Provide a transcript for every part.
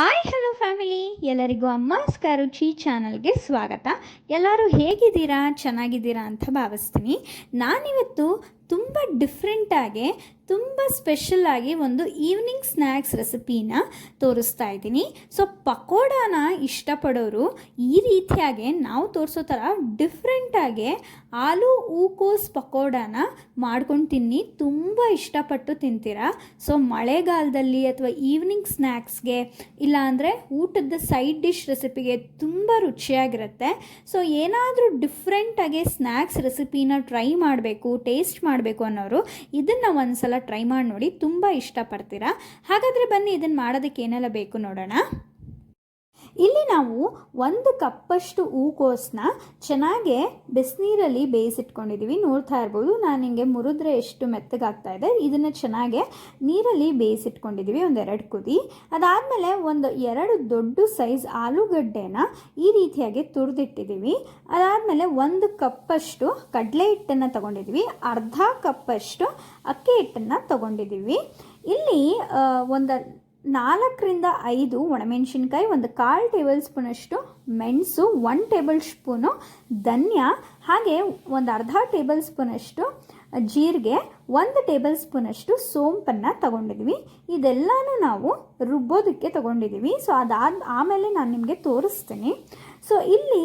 Hi hello family, ಎಲ್ಲರಿಗೂ ಅಮ್ಮಾಸ್ ರುಚಿ ಚಾನಲ್ಗೆ ಸ್ವಾಗತ. ಎಲ್ಲರೂ ಹೇಗಿದ್ದೀರಾ, ಚೆನ್ನಾಗಿದ್ದೀರಾ ಅಂತ ಭಾವಿಸ್ತೀನಿ. ನಾನಿವತ್ತು ತುಂಬ ಡಿಫ್ರೆಂಟಾಗಿ, ತುಂಬ ಸ್ಪೆಷಲಾಗಿ ಒಂದು ಈವ್ನಿಂಗ್ ಸ್ನ್ಯಾಕ್ಸ್ ರೆಸಿಪಿನ ತೋರಿಸ್ತಾ ಇದ್ದೀನಿ. ಸೊ ಪಕೋಡಾನ ಇಷ್ಟಪಡೋರು ಈ ರೀತಿಯಾಗಿ ನಾವು ತೋರಿಸೋ ಥರ ಡಿಫ್ರೆಂಟಾಗಿ ಆಲೂ ಹೂಕೋಸ್ ಪಕೋಡಾನ ಮಾಡ್ಕೊಂಡು ತಿನ್ನಿ, ತುಂಬ ಇಷ್ಟಪಟ್ಟು ತಿಂತೀರಾ. ಸೊ ಮಳೆಗಾಲದಲ್ಲಿ ಅಥವಾ ಈವ್ನಿಂಗ್ ಸ್ನ್ಯಾಕ್ಸ್ಗೆ, ಇಲ್ಲಾಂದರೆ ಊಟದ ಸೈಡ್ ಡಿಶ್ ರೆಸಿಪಿಗೆ ತುಂಬ ರುಚಿಯಾಗಿರುತ್ತೆ. ಸೊ ಏನಾದರೂ ಡಿಫ್ರೆಂಟಾಗಿ ಸ್ನ್ಯಾಕ್ಸ್ ರೆಸಿಪಿನ ಟ್ರೈ ಮಾಡಬೇಕು, ಟೇಸ್ಟ್ ಮಾಡಬೇಕು ಅನ್ನೋರು ಇದನ್ನು ಒಂದು ಸಲ ಟ್ರೈ ಮಾಡಿ ನೋಡಿ, ತುಂಬ ಇಷ್ಟಪಡ್ತೀರಾ. ಹಾಗಾದರೆ ಬನ್ನಿ ಇದನ್ನು ಮಾಡೋದಕ್ಕೆ ಏನೆಲ್ಲ ಬೇಕು ನೋಡೋಣ. ಇಲ್ಲಿ ನಾವು 1 ಕಪ್ಪಷ್ಟು ಹೂಕೋಸನ್ನ ಚೆನ್ನಾಗೆ ಬಿಸಿನೀರಲ್ಲಿ ಬೇಯಿಸಿಟ್ಕೊಂಡಿದ್ದೀವಿ. ನೋಡ್ತಾ ಇರ್ಬೋದು, ನಾನು ಹಿಂಗೆ ಮುರಿದ್ರೆ ಎಷ್ಟು ಮೆತ್ತಗಾಗ್ತಾ ಇದೆ. ಇದನ್ನು ಚೆನ್ನಾಗೆ ನೀರಲ್ಲಿ ಬೇಯಿಸಿಟ್ಕೊಂಡಿದ್ದೀವಿ, 1-2 ಕುದಿ. ಅದಾದಮೇಲೆ 2 ದೊಡ್ಡ ಸೈಜ್ ಆಲೂಗಡ್ಡೆನ ಈ ರೀತಿಯಾಗಿ ತುರಿದಿಟ್ಟಿದ್ದೀವಿ. ಅದಾದಮೇಲೆ 1 ಕಪ್ಪಷ್ಟು ಕಡಲೆ ಹಿಟ್ಟನ್ನು ತೊಗೊಂಡಿದ್ದೀವಿ, ಅರ್ಧ ಕಪ್ಪಷ್ಟು ಅಕ್ಕಿ ಹಿಟ್ಟನ್ನು ತೊಗೊಂಡಿದ್ದೀವಿ. ಇಲ್ಲಿ 4-5 ಒಣಮೆಣಸಿನ್ಕಾಯಿ, 1/4 ಟೇಬಲ್ ಸ್ಪೂನಷ್ಟು ಮೆಣಸು, 1 ಟೇಬಲ್ ಸ್ಪೂನು ಧನಿಯಾ, ಹಾಗೆ 1/2 ಟೇಬಲ್ ಸ್ಪೂನಷ್ಟು ಜೀರಿಗೆ, 1 ಟೇಬಲ್ ಸ್ಪೂನಷ್ಟು ಸೋಂಪನ್ನು ತಗೊಂಡಿದ್ವಿ. ಇದೆಲ್ಲನೂ ನಾವು ರುಬ್ಬೋದಕ್ಕೆ ತಗೊಂಡಿದ್ದೀವಿ. ಸೊ ಆಮೇಲೆ ನಾನು ನಿಮಗೆ ತೋರಿಸ್ತೀನಿ. ಸೊ ಇಲ್ಲಿ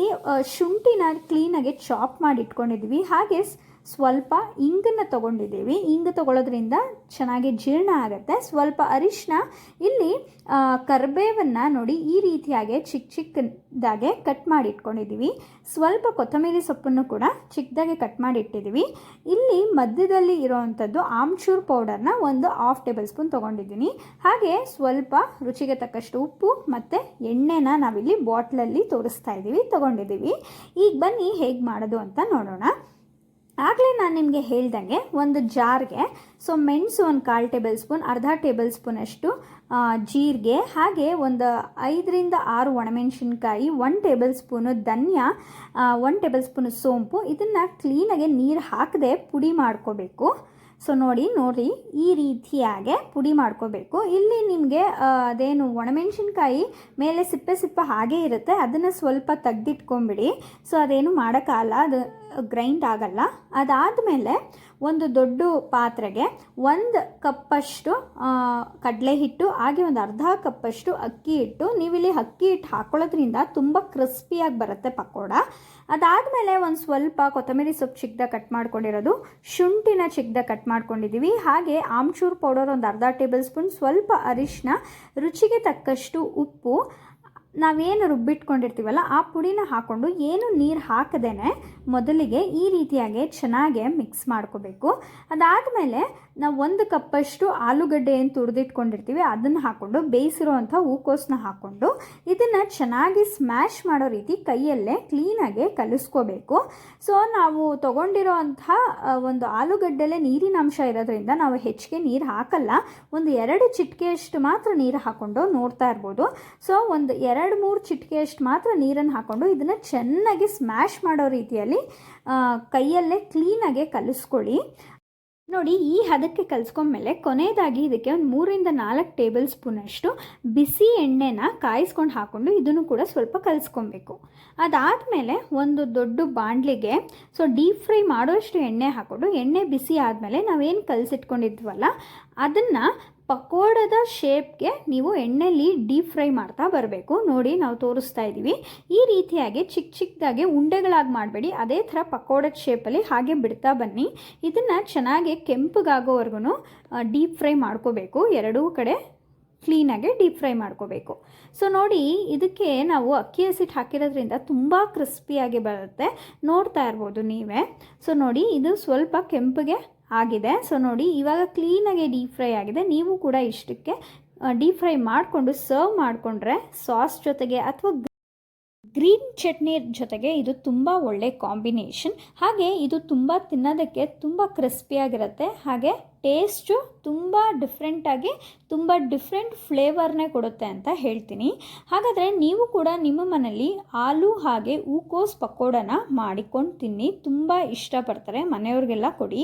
ಶುಂಠಿನ ಕ್ಲೀನಾಗಿ ಚಾಪ್ ಮಾಡಿ ಇಟ್ಕೊಂಡಿದ್ವಿ. ಹಾಗೆ ಸ್ವಲ್ಪ ಇಂಗನ್ನು ತೊಗೊಂಡಿದ್ದೀವಿ. ಇಂಗು ತೊಗೊಳ್ಳೋದ್ರಿಂದ ಚೆನ್ನಾಗಿ ಜೀರ್ಣ ಆಗುತ್ತೆ. ಸ್ವಲ್ಪ ಅರಿಶಿನ, ಇಲ್ಲಿ ಕರಿಬೇವನ್ನು ನೋಡಿ ಈ ರೀತಿಯಾಗಿ ಚಿಕ್ಕದಾಗೆ ಕಟ್ ಮಾಡಿ ಇಟ್ಕೊಂಡಿದ್ದೀವಿ. ಸ್ವಲ್ಪ ಕೊತ್ತಂಬರಿ ಸೊಪ್ಪನ್ನು ಕೂಡ ಚಿಕ್ಕದಾಗೆ ಕಟ್ ಮಾಡಿ ಇಟ್ಟಿದ್ದೀವಿ. ಇಲ್ಲಿ ಮಧ್ಯದಲ್ಲಿ ಇರೋವಂಥದ್ದು ಆಮ್ಚೂರ್ ಪೌಡರ್ನ 1/2 ಟೇಬಲ್ ಸ್ಪೂನ್ ತೊಗೊಂಡಿದ್ದೀನಿ. ಹಾಗೆ ಸ್ವಲ್ಪ ರುಚಿಗೆ ತಕ್ಕಷ್ಟು ಉಪ್ಪು ಮತ್ತು ಎಣ್ಣೆನ ನಾವಿಲ್ಲಿ ಬಾಟ್ಲಲ್ಲಿ ತೋರಿಸ್ತಾ ಇದ್ದೀವಿ, ತೊಗೊಂಡಿದ್ದೀವಿ. ಈಗ ಬನ್ನಿ ಹೇಗೆ ಮಾಡೋದು ಅಂತ ನೋಡೋಣ. ಆಗಲೇ ನಾನು ನಿಮಗೆ ಹೇಳ್ದಂಗೆ ಒಂದು ಜಾರ್ಗೆ ಮೆಣಸು 1/4 ಟೇಬಲ್ ಸ್ಪೂನ್, ಅರ್ಧ ಟೇಬಲ್ ಸ್ಪೂನಷ್ಟು ಜೀರಿಗೆ, ಹಾಗೆ 5-6 ಒಣಮೆಣಸಿನ್ಕಾಯಿ, 1 ಟೇಬಲ್ ಸ್ಪೂನು ಧನಿಯಾ, 1 ಟೇಬಲ್ ಸ್ಪೂನು ಸೋಂಪು, ಇದನ್ನು ಕ್ಲೀನಾಗೆ ನೀರು ಹಾಕದೆ ಪುಡಿ ಮಾಡ್ಕೋಬೇಕು. ಸೊ ನೋಡಿ ಈ ರೀತಿಯಾಗೆ ಪುಡಿ ಮಾಡ್ಕೋಬೇಕು. ಇಲ್ಲಿ ನಿಮಗೆ ಅದೇನು ಒಣಮೆಣಸಿನ್ಕಾಯಿ ಮೇಲೆ ಸಿಪ್ಪೆ ಹಾಗೇ ಇರುತ್ತೆ, ಅದನ್ನು ಸ್ವಲ್ಪ ತೆಗ್ದಿಟ್ಕೊಂಬಿಡಿ. ಸೊ ಅದೇನು ಮಾಡೋಕ್ಕಾಗಲ್ಲ, ಅದು ಗ್ರೈಂಡ್ ಆಗಲ್ಲ. ಅದಾದಮೇಲೆ ಒಂದು ದೊಡ್ಡ ಪಾತ್ರೆಗೆ 1 ಕಪ್ಪಷ್ಟು ಕಡಲೆ ಹಿಟ್ಟು, ಹಾಗೆ 1/2 ಕಪ್ಪಷ್ಟು ಅಕ್ಕಿ ಹಿಟ್ಟು. ನೀವಿಲ್ಲಿ ಅಕ್ಕಿ ಹಿಟ್ಟು ಹಾಕೊಳ್ಳೋದ್ರಿಂದ ತುಂಬ ಕ್ರಿಸ್ಪಿಯಾಗಿ ಬರುತ್ತೆ ಪಕೋಡ. ಅದಾದಮೇಲೆ ಒಂದು ಸ್ವಲ್ಪ ಕೊತ್ತಂಬರಿ ಸೊಪ್ಪು ಚಿಕ್ಕದಾಗಿ ಕಟ್ ಮಾಡ್ಕೊಂಡಿರೋದು, ಶುಂಠಿನ ಚಿಕ್ಕದಾಗಿ ಕಟ್ ಮಾಡ್ಕೊಂಡಿದ್ದೀವಿ. ಹಾಗೆ ಆಮ್ಚೂರ್ ಪೌಡರ್ 1/2 ಟೇಬಲ್ ಸ್ಪೂನ್, ಸ್ವಲ್ಪ ಅರಿಶಿನ, ರುಚಿಗೆ ತಕ್ಕಷ್ಟು ಉಪ್ಪು, ನಾವೇನು ರುಬ್ಬಿಟ್ಕೊಂಡಿರ್ತೀವಲ್ಲ ಆ ಪುಡಿನ ಹಾಕ್ಕೊಂಡು ಏನು ನೀರು ಹಾಕದೇನೆ ಮೊದಲಿಗೆ ಈ ರೀತಿಯಾಗಿ ಚೆನ್ನಾಗಿ ಮಿಕ್ಸ್ ಮಾಡ್ಕೋಬೇಕು. ಅದಾದಮೇಲೆ ನಾವು 1 ಕಪ್ಪಷ್ಟು ಆಲೂಗಡ್ಡೆ ಏನು ತುರಿದಿಟ್ಕೊಂಡಿರ್ತೀವಿ ಅದನ್ನು ಹಾಕ್ಕೊಂಡು ಬೇಯಿಸಿರೋವಂಥ ಹೂಕೋಸನ್ನ ಹಾಕ್ಕೊಂಡು ಇದನ್ನು ಚೆನ್ನಾಗಿ ಸ್ಮ್ಯಾಶ್ ಮಾಡೋ ರೀತಿ ಕೈಯಲ್ಲೇ ಕ್ಲೀನಾಗಿ ಕಲಿಸ್ಕೋಬೇಕು. ಸೊ ನಾವು ತೊಗೊಂಡಿರೋವಂಥ ಒಂದು ಆಲೂಗಡ್ಡೆಲೇ ನೀರಿನ ಅಂಶ ಇರೋದ್ರಿಂದ ನಾವು ಹೆಚ್ಚಿಗೆ ನೀರು ಹಾಕಲ್ಲ, 1-2 ಚಿಟಿಕೆಯಷ್ಟು ಮಾತ್ರ ನೀರು ಹಾಕ್ಕೊಂಡು ನೋಡ್ತಾ ಇರ್ಬೋದು. ಸೊ 1-2-3 ಚಿಟಿಕೆಯಷ್ಟು ಮಾತ್ರ ನೀರನ್ನು ಹಾಕ್ಕೊಂಡು ಇದನ್ನು ಚೆನ್ನಾಗಿ ಸ್ಮ್ಯಾಶ್ ಮಾಡೋ ರೀತಿಯಲ್ಲಿ ಕೈಯಲ್ಲೇ ಕ್ಲೀನಾಗೆ ಕಲಿಸ್ಕೊಳ್ಳಿ. ನೋಡಿ, ಈ ಹದಕ್ಕೆ ಕಲಿಸ್ಕೊಂಡ್ಮೇಲೆ ಕೊನೆಯದಾಗಿ ಇದಕ್ಕೆ 3-4 ಟೇಬಲ್ ಸ್ಪೂನಷ್ಟು ಬಿಸಿ ಎಣ್ಣೆನ ಕಾಯಿಸ್ಕೊಂಡು ಹಾಕ್ಕೊಂಡು ಇದನ್ನು ಕೂಡ ಸ್ವಲ್ಪ ಕಲಿಸ್ಕೊಬೇಕು. ಅದಾದಮೇಲೆ ಒಂದು ದೊಡ್ಡ ಬಾಣಲಿಗೆ ಡೀಪ್ ಫ್ರೈ ಮಾಡೋಷ್ಟು ಎಣ್ಣೆ ಹಾಕ್ಕೊಂಡು, ಎಣ್ಣೆ ಬಿಸಿ ಆದಮೇಲೆ ನಾವೇನು ಕಲಸಿಟ್ಕೊಂಡಿದ್ವಲ್ಲ ಅದನ್ನು ಪಕೋಡದ ಶೇಪ್ಗೆ ನೀವು ಎಣ್ಣೆಲಿ ಡೀಪ್ ಫ್ರೈ ಮಾಡ್ತಾ ಬರಬೇಕು. ನೋಡಿ, ನಾವು ತೋರಿಸ್ತಾ ಇದ್ದೀವಿ. ಈ ರೀತಿಯಾಗಿ ಚಿಕ್ಕದಾಗಿ ಉಂಡೆಗಳಾಗಿ ಮಾಡಬೇಡಿ, ಅದೇ ಥರ ಪಕೋಡದ ಶೇಪಲ್ಲಿ ಹಾಗೆ ಬಿಡ್ತಾ ಬನ್ನಿ. ಇದನ್ನು ಚೆನ್ನಾಗಿ ಕೆಂಪಗಾಗೋವರೆಗೂ ಡೀಪ್ ಫ್ರೈ ಮಾಡ್ಕೋಬೇಕು, ಎರಡೂ ಕಡೆ ಕ್ಲೀನಾಗಿ ಡೀಪ್ ಫ್ರೈ ಮಾಡ್ಕೋಬೇಕು. ಸೊ ನೋಡಿ, ಇದಕ್ಕೆ ನಾವು ಅಕ್ಕಿ ಹಸಿಟ್ಟು ಹಾಕಿರೋದ್ರಿಂದ ತುಂಬ ಕ್ರಿಸ್ಪಿಯಾಗಿ ಬರುತ್ತೆ, ನೋಡ್ತಾ ಇರ್ಬೋದು ನೀವೇ. ಸೊ ನೋಡಿ, ಇದು ಸ್ವಲ್ಪ ಕೆಂಪಗೆ ಆಗಿದೆ. ಸೊ ನೋಡಿ, ಇವಾಗ ಕ್ಲೀನಾಗಿ ಡೀಪ್ ಫ್ರೈ ಆಗಿದೆ. ನೀವು ಕೂಡ ಇಷ್ಟಕ್ಕೆ ಡೀಪ್ ಫ್ರೈ ಮಾಡಿಕೊಂಡು ಸರ್ವ್ ಮಾಡಿಕೊಂಡ್ರೆ ಸಾಸ್ ಜೊತೆಗೆ ಅಥವಾ ಗ್ರೀನ್ ಚಟ್ನಿ ಜೊತೆಗೆ ಇದು ತುಂಬ ಒಳ್ಳೆ ಕಾಂಬಿನೇಷನ್. ಹಾಗೆ ಇದು ತುಂಬ ತಿನ್ನೋದಕ್ಕೆ ತುಂಬ ಕ್ರಿಸ್ಪಿಯಾಗಿರುತ್ತೆ, ಹಾಗೆ ಟೇಸ್ಟು ತುಂಬ ಡಿಫ್ರೆಂಟಾಗಿ ತುಂಬ ಡಿಫ್ರೆಂಟ್ ಫ್ಲೇವರ್ನೇ ಕೊಡುತ್ತೆ ಅಂತ ಹೇಳ್ತೀನಿ. ಹಾಗಾದರೆ ನೀವು ಕೂಡ ನಿಮ್ಮ ಮನೇಲಿ ಆಲೂ ಹಾಗೆ ಹೂಕೋಸು ಪಕೋಡನ ಮಾಡಿಕೊಂಡು ತಿನ್ನಿ, ತುಂಬ ಇಷ್ಟಪಡ್ತಾರೆ, ಮನೆಯವ್ರಿಗೆಲ್ಲ ಕೊಡಿ.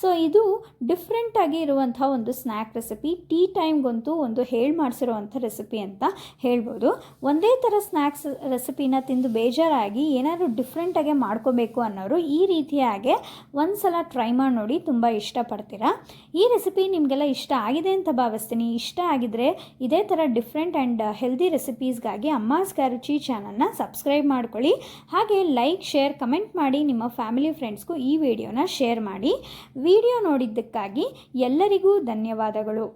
ಸೊ ಇದು ಡಿಫ್ರೆಂಟಾಗಿ ಇರುವಂಥ ಒಂದು ಸ್ನ್ಯಾಕ್ ರೆಸಿಪಿ, ಟೀ ಟೈಮ್ಗಂತೂ ಒಂದು ಮಾಡಿಸಿರುವಂಥ ರೆಸಿಪಿ ಅಂತ ಹೇಳ್ಬೋದು. ಒಂದೇ ಥರ ಸ್ನ್ಯಾಕ್ಸ್ ರೆಸಿಪಿನ ತಿಂದು ಬೇಜಾರಾಗಿ ಏನಾದರೂ ಡಿಫ್ರೆಂಟಾಗೆ ಮಾಡ್ಕೋಬೇಕು ಅನ್ನೋರು ಈ ರೀತಿಯಾಗೆ ಒಂದು ಸಲ ಟ್ರೈ ಮಾಡಿ ನೋಡಿ, ತುಂಬ ಇಷ್ಟಪಡ್ತೀರಾ. ಈ ರೆಸಿಪಿ ನಿಮಗೆಲ್ಲ ಇಷ್ಟ ಆಗಿದೆ ಅಂತ ಭಾವಿಸ್ತೀನಿ. ಇಷ್ಟ ಆಗಿದ್ರೆ ಇದೇ ಥರ ಡಿಫ್ರೆಂಟ್ ಆ್ಯಂಡ್ ಹೆಲ್ದಿ ರೆಸಿಪೀಸ್ಗಾಗಿ ಅಮ್ಮಾಸ್ ರುಚಿ ಚಾನಲ್ನ ಸಬ್ಸ್ಕ್ರೈಬ್ ಮಾಡ್ಕೊಳ್ಳಿ. ಹಾಗೆ ಲೈಕ್, ಶೇರ್, ಕಮೆಂಟ್ ಮಾಡಿ ನಿಮ್ಮ ಫ್ಯಾಮಿಲಿ ಫ್ರೆಂಡ್ಸ್ಗೂ ಈ ವಿಡಿಯೋನ ಶೇರ್ ಮಾಡಿ. ವಿಡಿಯೋ ನೋಡಿದ್ದಕ್ಕಾಗಿ ಎಲ್ಲರಿಗೂ ಧನ್ಯವಾದಗಳು.